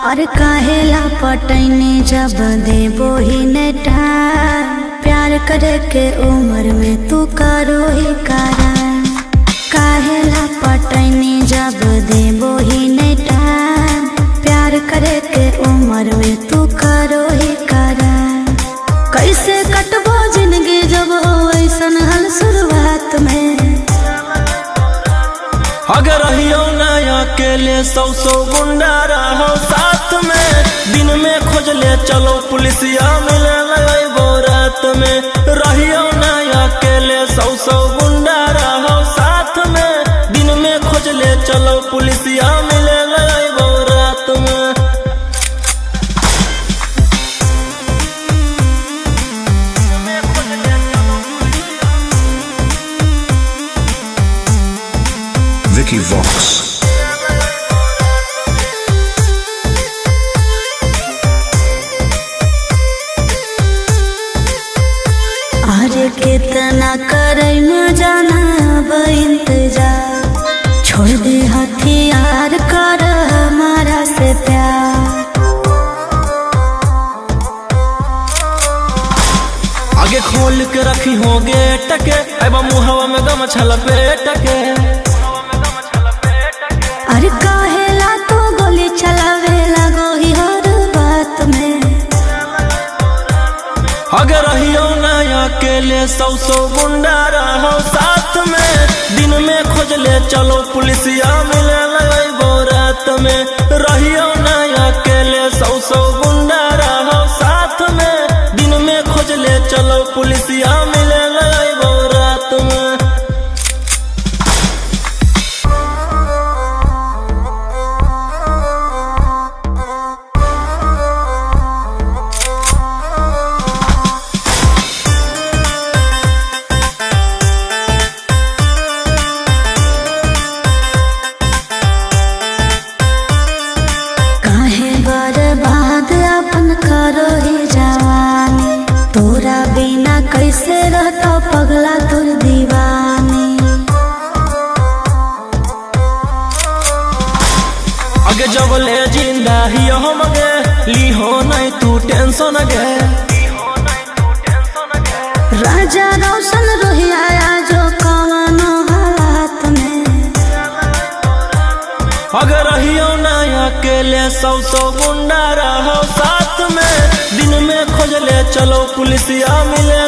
और काहेला पटैनी जब देबो ही नेटा प्यार करे के उम्र में तू करो ही करा। काहेला पटैनी जब देबो ही नेटा प्यार करे के उम्र में तू करो ही करा। कैसे कटबो जिंदगी जब हो ऐसन हल शुरुआत में। अगर रहियो ना अकेले सौ गुंडा रहो साथ में। दिन में खोज ले चलो पुलिसिया मिले वो रात में। रहियो ना अकेले सौ गुंडा रहो साथ में। दिन में खोज ले चलो पुलिसिया मिले वो रात में। Vicky Vox। अरे कितना करे न जाना इंतजार छोड़ दे हथियार कर हमारा से प्यार। आगे खोल के रखी हो गेट के अब मुहवा में गमछा लपेट के। अरे काहेला तो गोली चलावे लगो ही हर बात में। अगर रहियो ना अकेले सौ गुंडा रहो साथ में। दिन में खोज ले चलो पुलिसिया मिले वो रात में। रहियो ना अकेले सौ गुंडा रहो साथ में। दिन में खोज ले चलो पुलिसिया मिले वो रात में। बर्बाद अपन करो ही जवानी। तोरा बिना कैसे रहता पगला तुर दीवानी। आगे जब ले जिंदा ही हम गे ली हो नहीं तू टेंशन गे। राजा रोशन रोही आया जो कवनो हालात में। अगर रहियो ना अकेले सौ गुंडा रहो साथ में। दिन में खोज ले चलो पुलिसिया मिले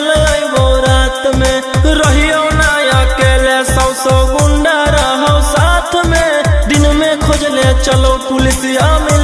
वो रात में। रहियो ना अकेले सौ गुंडा रहो साथ में। दिन में खोज ले चलो पुलिसिया मिले।